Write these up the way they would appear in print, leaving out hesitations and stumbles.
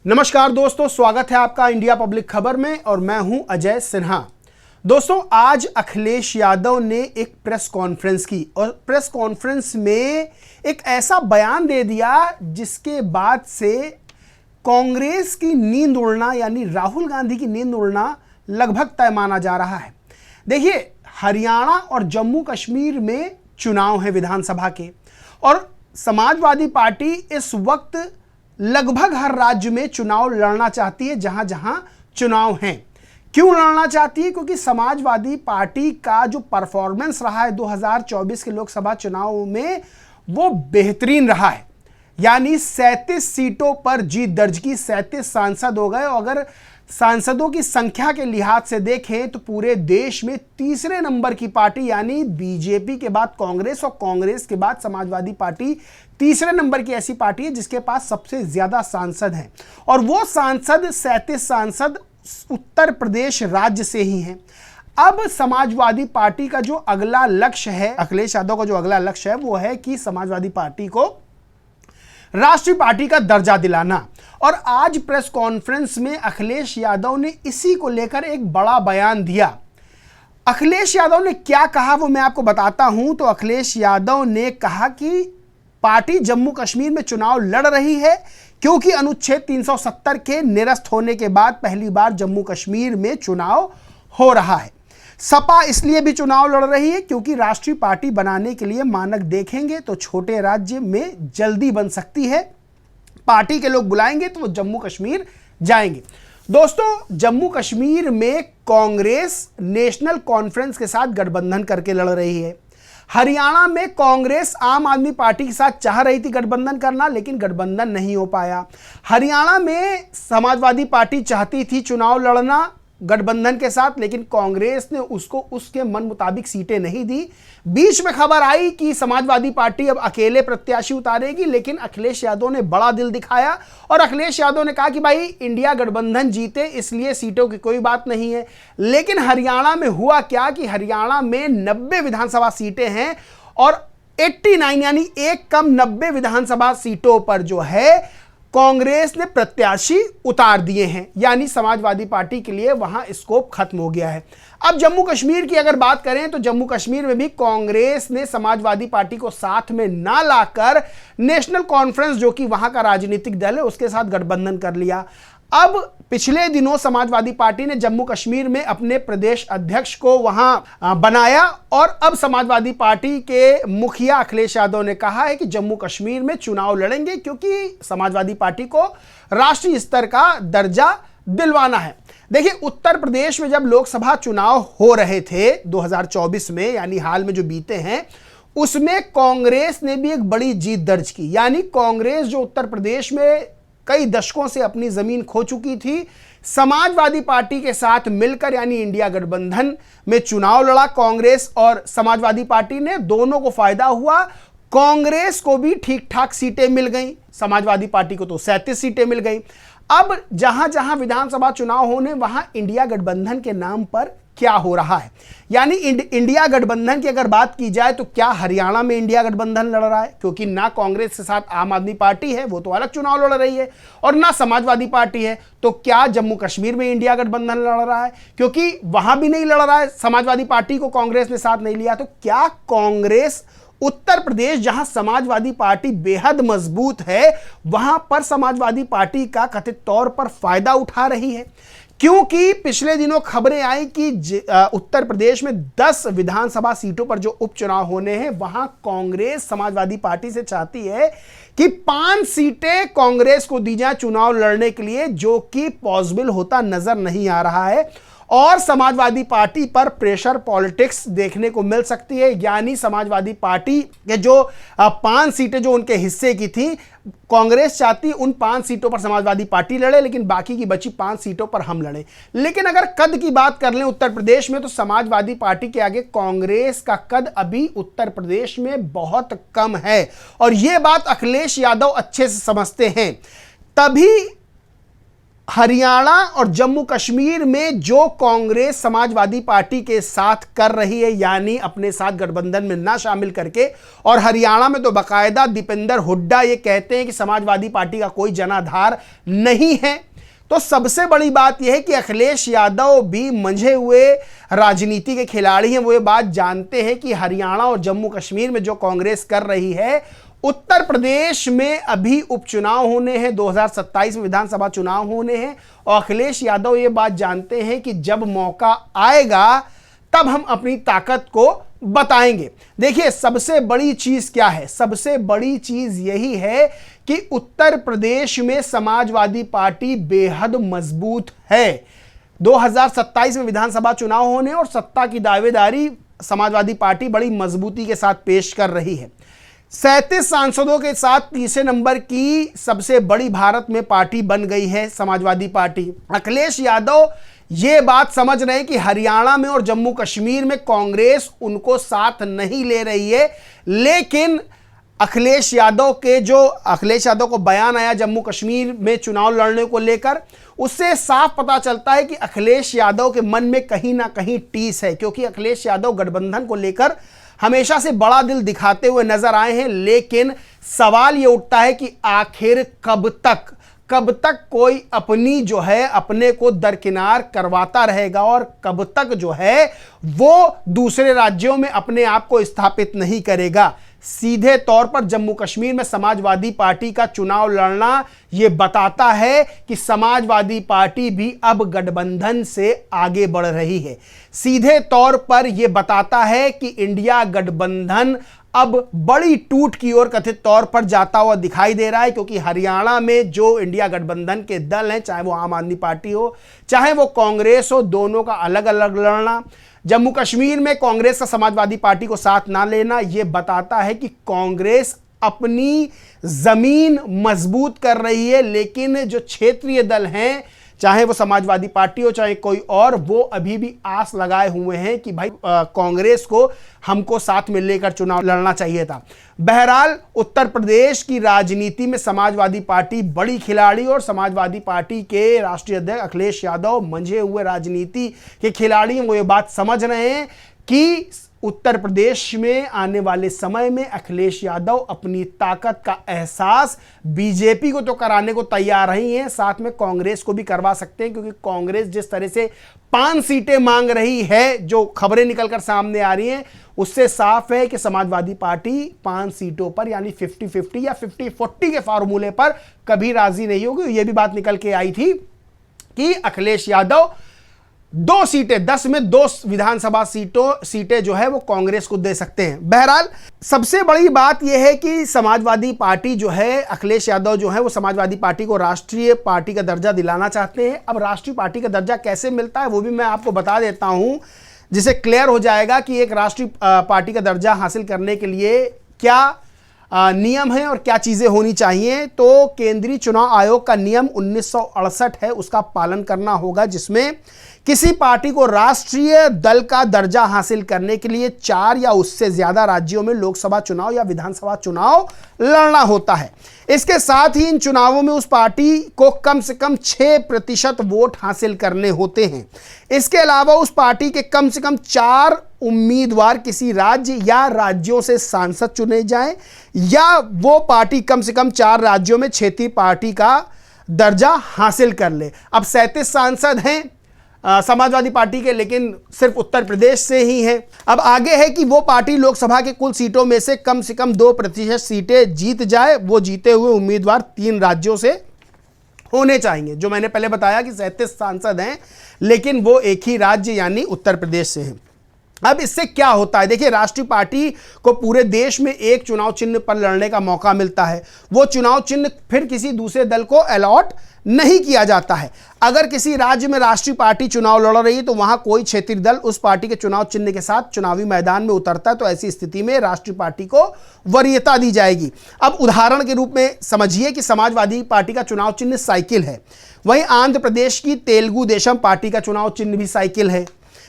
नमस्कार दोस्तों, स्वागत है आपका इंडिया पब्लिक खबर में और मैं हूं अजय सिन्हा। दोस्तों, आज अखिलेश यादव ने एक प्रेस कॉन्फ्रेंस की और प्रेस कॉन्फ्रेंस में एक ऐसा बयान दे दिया जिसके बाद से कांग्रेस की नींद उड़ना यानी राहुल गांधी की नींद उड़ना लगभग तय माना जा रहा है। देखिए, हरियाणा और जम्मू कश्मीर में चुनाव है विधानसभा के और समाजवादी पार्टी इस वक्त लगभग हर राज्य में चुनाव लड़ना चाहती है जहां जहां चुनाव हैं। क्यों लड़ना चाहती है? क्योंकि समाजवादी पार्टी का जो परफॉर्मेंस रहा है 2024 के लोकसभा चुनाव में वो बेहतरीन रहा है। यानी 37 सीटों पर जीत दर्ज की, 37 सांसद हो गए। और अगर सांसदों की संख्या के लिहाज से देखें तो पूरे देश में तीसरे नंबर की पार्टी यानी बीजेपी के बाद कांग्रेस और कांग्रेस के बाद समाजवादी पार्टी तीसरे नंबर की ऐसी पार्टी है जिसके पास सबसे ज्यादा सांसद हैं। और वो सांसद 37 सांसद उत्तर प्रदेश राज्य से ही हैं। अब समाजवादी पार्टी का जो अगला लक्ष्य है, अखिलेश यादव का जो अगला लक्ष्य है वो है कि समाजवादी पार्टी को राष्ट्रीय पार्टी का दर्जा दिलाना। और आज प्रेस कॉन्फ्रेंस में अखिलेश यादव ने इसी को लेकर एक बड़ा बयान दिया। अखिलेश यादव ने क्या कहा वो मैं आपको बताता हूं। तो अखिलेश यादव ने कहा कि पार्टी जम्मू कश्मीर में चुनाव लड़ रही है क्योंकि अनुच्छेद 370 के निरस्त होने के बाद पहली बार जम्मू कश्मीर में चुनाव हो रहा है। सपा इसलिए भी चुनाव लड़ रही है क्योंकि राष्ट्रीय पार्टी बनाने के लिए मानक देखेंगे तो छोटे राज्य में जल्दी बन सकती है। पार्टी के लोग बुलाएंगे तो वो जम्मू कश्मीर जाएंगे। दोस्तों, जम्मू कश्मीर में कांग्रेस नेशनल कॉन्फ्रेंस के साथ गठबंधन करके लड़ रही है। हरियाणा में कांग्रेस आम आदमी पार्टी के साथ चाह रही थी गठबंधन करना, लेकिन गठबंधन नहीं हो पाया। हरियाणा में समाजवादी पार्टी चाहती थी चुनाव लड़ना गठबंधन के साथ, लेकिन कांग्रेस ने उसको उसके मन मुताबिक सीटें नहीं दी। बीच में खबर आई कि समाजवादी पार्टी अब अकेले प्रत्याशी उतारेगी, लेकिन अखिलेश यादव ने बड़ा दिल दिखाया और अखिलेश यादव ने कहा कि भाई इंडिया गठबंधन जीते इसलिए सीटों की कोई बात नहीं है। लेकिन हरियाणा में हुआ क्या कि हरियाणा में 90 विधानसभा सीटें हैं और 89 यानी एक कम 90 विधानसभा सीटों पर जो है कांग्रेस ने प्रत्याशी उतार दिए हैं। यानी समाजवादी पार्टी के लिए वहां स्कोप खत्म हो गया है। अब जम्मू कश्मीर की अगर बात करें तो जम्मू कश्मीर में भी कांग्रेस ने समाजवादी पार्टी को साथ में ना लाकर नेशनल कॉन्फ्रेंस जो कि वहां का राजनीतिक दल है उसके साथ गठबंधन कर लिया। अब पिछले दिनों समाजवादी पार्टी ने जम्मू कश्मीर में अपने प्रदेश अध्यक्ष को वहां बनाया और अब समाजवादी पार्टी के मुखिया अखिलेश यादव ने कहा है कि जम्मू कश्मीर में चुनाव लड़ेंगे क्योंकि समाजवादी पार्टी को राष्ट्रीय स्तर का दर्जा दिलवाना है। देखिए, उत्तर प्रदेश में जब लोकसभा चुनाव हो रहे थे 2024 में यानी हाल में जो बीते हैं, उसमें कांग्रेस ने भी एक बड़ी जीत दर्ज की। यानी कांग्रेस जो उत्तर प्रदेश में कई दशकों से अपनी जमीन खो चुकी थी, समाजवादी पार्टी के साथ मिलकर यानी इंडिया गठबंधन में चुनाव लड़ा कांग्रेस और समाजवादी पार्टी ने, दोनों को फायदा हुआ। कांग्रेस को भी ठीक ठाक सीटें मिल गई, समाजवादी पार्टी को तो 37 सीटें मिल गई। अब जहां जहां विधानसभा चुनाव होने वहां इंडिया गठबंधन के नाम पर क्या हो रहा है, यानी इंडिया गठबंधन की अगर बात की जाए तो क्या हरियाणा में इंडिया गठबंधन लड़ रहा है? क्योंकि ना कांग्रेस के साथ आम आदमी पार्टी है, वो तो अलग चुनाव लड़ रही है, और ना समाजवादी पार्टी है। तो क्या जम्मू कश्मीर में इंडिया गठबंधन लड़ रहा है? क्योंकि वहां भी नहीं लड़ रहा है, समाजवादी पार्टी को कांग्रेस ने साथ नहीं लिया। तो क्या कांग्रेस उत्तर प्रदेश जहां समाजवादी पार्टी बेहद मजबूत है वहां पर समाजवादी पार्टी का कथित तौर पर फायदा उठा रही है? क्योंकि पिछले दिनों खबरें आई कि उत्तर प्रदेश में 10 विधानसभा सीटों पर जो उपचुनाव होने हैं वहां कांग्रेस समाजवादी पार्टी से चाहती है कि 5 सीटें कांग्रेस को दी जाए चुनाव लड़ने के लिए, जो कि पॉसिबल होता नजर नहीं आ रहा है। और समाजवादी पार्टी पर प्रेशर पॉलिटिक्स देखने को मिल सकती है। यानी समाजवादी पार्टी के जो 5 सीटें जो उनके हिस्से की थी, कांग्रेस चाहती उन 5 सीटों पर समाजवादी पार्टी लड़े, लेकिन बाकी की बची 5 सीटों पर हम लड़े। लेकिन अगर कद की बात कर लें उत्तर प्रदेश में तो समाजवादी पार्टी के आगे कांग्रेस का कद अभी उत्तर प्रदेश में बहुत कम है और यह बात अखिलेश यादव अच्छे से समझते हैं। तभी हरियाणा और जम्मू कश्मीर में जो कांग्रेस समाजवादी पार्टी के साथ कर रही है, यानी अपने साथ गठबंधन में ना शामिल करके, और हरियाणा में तो बाकायदा दीपेंद्र हुड्डा ये कहते हैं कि समाजवादी पार्टी का कोई जनाधार नहीं है। तो सबसे बड़ी बात यह है कि अखिलेश यादव भी मंझे हुए राजनीति के खिलाड़ी हैं। वो ये बात जानते हैं कि हरियाणा और जम्मू कश्मीर में जो कांग्रेस कर रही है, उत्तर प्रदेश में अभी उपचुनाव होने हैं, 2027 में विधानसभा चुनाव होने हैं, और अखिलेश यादव ये बात जानते हैं कि जब मौका आएगा तब हम अपनी ताकत को बताएंगे। देखिए, सबसे बड़ी चीज क्या है? सबसे बड़ी चीज यही है कि उत्तर प्रदेश में समाजवादी पार्टी बेहद मजबूत है। 2027 में विधानसभा चुनाव होने और सत्ता की दावेदारी समाजवादी पार्टी बड़ी मजबूती के साथ पेश कर रही है। 37 सांसदों के साथ तीसरे नंबर की सबसे बड़ी भारत में पार्टी बन गई है समाजवादी पार्टी। अखिलेश यादव ये बात समझ रहे हैं कि हरियाणा में और जम्मू कश्मीर में कांग्रेस उनको साथ नहीं ले रही है, लेकिन अखिलेश यादव को बयान आया जम्मू कश्मीर में चुनाव लड़ने को लेकर, उससे साफ पता चलता है कि अखिलेश यादव के मन में कहीं ना कहीं टीस है, क्योंकि अखिलेश यादव गठबंधन को लेकर हमेशा से बड़ा दिल दिखाते हुए नजर आए हैं। लेकिन सवाल यह उठता है कि आखिर कब तक कोई अपने को दरकिनार करवाता रहेगा, और कब तक वो दूसरे राज्यों में अपने आप को स्थापित नहीं करेगा। सीधे तौर पर जम्मू कश्मीर में समाजवादी पार्टी का चुनाव लड़ना यह बताता है कि समाजवादी पार्टी भी अब गठबंधन से आगे बढ़ रही है। सीधे तौर पर यह बताता है कि इंडिया गठबंधन अब बड़ी टूट की ओर कथित तौर पर जाता हुआ दिखाई दे रहा है, क्योंकि हरियाणा में जो इंडिया गठबंधन के दल हैं, चाहे वो आम आदमी पार्टी हो चाहे वो कांग्रेस हो, दोनों का अलग अलग लड़ना, जम्मू कश्मीर में कांग्रेस का समाजवादी पार्टी को साथ ना लेना, यह बताता है कि कांग्रेस अपनी जमीन मजबूत कर रही है। लेकिन जो क्षेत्रीय दल हैं, चाहे वो समाजवादी पार्टी हो चाहे कोई और, वो अभी भी आस लगाए हुए हैं कि भाई कांग्रेस को हमको साथ में लेकर चुनाव लड़ना चाहिए था। बहरहाल उत्तर प्रदेश की राजनीति में समाजवादी पार्टी बड़ी खिलाड़ी, और समाजवादी पार्टी के राष्ट्रीय अध्यक्ष अखिलेश यादव मंझे हुए राजनीति के खिलाड़ी हैं। वो ये बात समझ रहे हैं कि उत्तर प्रदेश में आने वाले समय में अखिलेश यादव अपनी ताकत का एहसास बीजेपी को तो कराने को तैयार ही हैं, साथ में कांग्रेस को भी करवा सकते हैं, क्योंकि कांग्रेस जिस तरह से 5 सीटें मांग रही है, जो खबरें निकलकर सामने आ रही हैं, उससे साफ है कि समाजवादी पार्टी 5 सीटों पर यानी 50-50 या 50-40 के फार्मूले पर कभी राजी नहीं होगी। यह भी बात निकल के आई थी कि अखिलेश यादव 2 सीटें, 10 में 2 विधानसभा सीटें जो है वो कांग्रेस को दे सकते हैं। बहरहाल सबसे बड़ी बात यह है कि समाजवादी पार्टी जो है, अखिलेश यादव जो है वो समाजवादी पार्टी को राष्ट्रीय पार्टी का दर्जा दिलाना चाहते हैं। अब राष्ट्रीय पार्टी का दर्जा कैसे मिलता है वो भी मैं आपको बता देता हूं, जिससे क्लियर हो जाएगा कि एक राष्ट्रीय पार्टी का दर्जा हासिल करने के लिए क्या नियम है और क्या चीजें होनी चाहिए। तो केंद्रीय चुनाव आयोग का नियम 1968 है, उसका पालन करना होगा, जिसमें किसी पार्टी को राष्ट्रीय दल का दर्जा हासिल करने के लिए 4 या उससे ज्यादा राज्यों में लोकसभा चुनाव या विधानसभा चुनाव लड़ना होता है। इसके साथ ही इन चुनावों में उस पार्टी को कम से कम 6% वोट हासिल करने होते हैं। इसके अलावा उस पार्टी के कम से कम 4 उम्मीदवार किसी राज्य या राज्यों से सांसद चुने जाएं, या वो पार्टी कम से कम 4 राज्यों में क्षेत्रीय पार्टी का दर्जा हासिल कर ले। अब 37 सांसद हैं समाजवादी पार्टी के, लेकिन सिर्फ उत्तर प्रदेश से ही हैं। अब आगे है कि वो पार्टी लोकसभा के कुल सीटों में से कम 2% सीटें जीत जाए। वो जीते हुए उम्मीदवार 3 राज्यों से होने चाहिए। जो मैंने पहले बताया कि 37 सांसद हैं, लेकिन वो एक ही राज्य यानी उत्तर प्रदेश से हैं। अब इससे क्या होता है, देखिए, राष्ट्रीय पार्टी को पूरे देश में एक चुनाव चिन्ह पर लड़ने का मौका मिलता है। वो चुनाव चिन्ह फिर किसी दूसरे दल को अलॉट नहीं किया जाता है। अगर किसी राज्य में राष्ट्रीय पार्टी चुनाव लड़ रही है तो वहां कोई क्षेत्रीय दल उस पार्टी के चुनाव चिन्ह के साथ चुनावी मैदान में उतरता है, तो ऐसी स्थिति में राष्ट्रीय पार्टी को वरीयता दी जाएगी। अब उदाहरण के रूप में समझिए कि समाजवादी पार्टी का चुनाव चिन्ह साइकिल है, वहीं आंध्र प्रदेश की तेलुगु देशम पार्टी का चुनाव चिन्ह भी साइकिल है।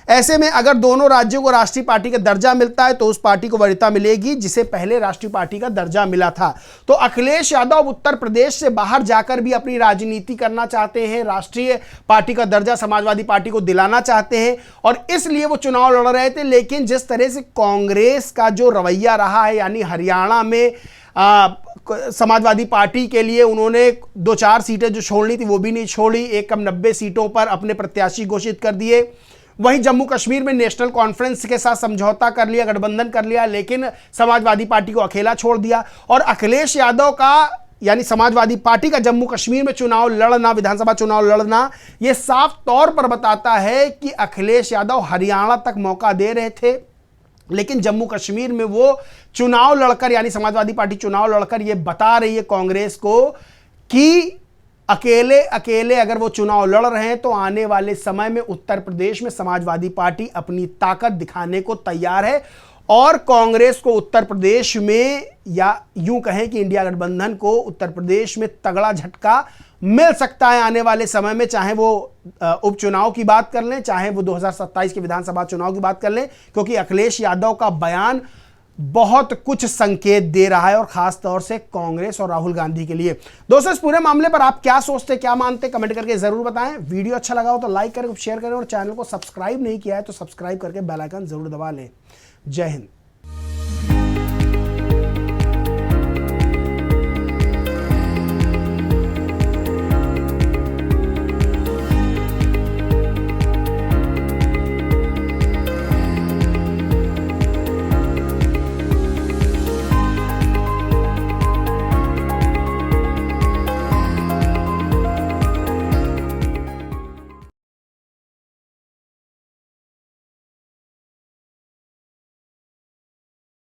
ऐसे में अगर दोनों राज्यों को राष्ट्रीय पार्टी का दर्जा मिलता है तो उस पार्टी को वरीयता मिलेगी जिसे पहले राष्ट्रीय पार्टी का दर्जा मिला था। तो अखिलेश यादव उत्तर प्रदेश से बाहर जाकर भी अपनी राजनीति करना चाहते हैं, राष्ट्रीय पार्टी का दर्जा समाजवादी पार्टी को दिलाना चाहते हैं और इसलिए वो चुनाव लड़ रहे थे। लेकिन जिस तरह से कांग्रेस का जो रवैया रहा है, यानी हरियाणा में समाजवादी पार्टी के लिए उन्होंने 2-4 सीटें जो छोड़नी थी वो भी नहीं छोड़ी, एक कम 90 सीटों पर अपने प्रत्याशी घोषित कर दिए। वहीं जम्मू कश्मीर में नेशनल कॉन्फ्रेंस के साथ समझौता कर लिया, गठबंधन कर लिया, लेकिन समाजवादी पार्टी को अकेला छोड़ दिया। और अखिलेश यादव का यानी समाजवादी पार्टी का जम्मू कश्मीर में चुनाव लड़ना, विधानसभा चुनाव लड़ना, यह साफ तौर पर बताता है कि अखिलेश यादव हरियाणा तक मौका दे रहे थे, लेकिन जम्मू कश्मीर में वो चुनाव लड़कर यानी समाजवादी पार्टी चुनाव लड़कर ये बता रही है कांग्रेस को कि अकेले अकेले अगर वो चुनाव लड़ रहे हैं तो आने वाले समय में उत्तर प्रदेश में समाजवादी पार्टी अपनी ताकत दिखाने को तैयार है और कांग्रेस को उत्तर प्रदेश में, या यूं कहें कि इंडिया गठबंधन को उत्तर प्रदेश में तगड़ा झटका मिल सकता है आने वाले समय में, चाहे वो उपचुनाव की बात कर लें, चाहे वो 2027 के विधानसभा चुनाव की बात कर लें, क्योंकि अखिलेश यादव का बयान बहुत कुछ संकेत दे रहा है और खास तौर से कांग्रेस और राहुल गांधी के लिए। दोस्तों, इस पूरे मामले पर आप क्या सोचते, क्या मानते, कमेंट करके जरूर बताएं। वीडियो अच्छा लगा हो तो लाइक करें, शेयर करें और चैनल को सब्सक्राइब नहीं किया है तो सब्सक्राइब करके बेल आइकन जरूर दबा लें। जय हिंद।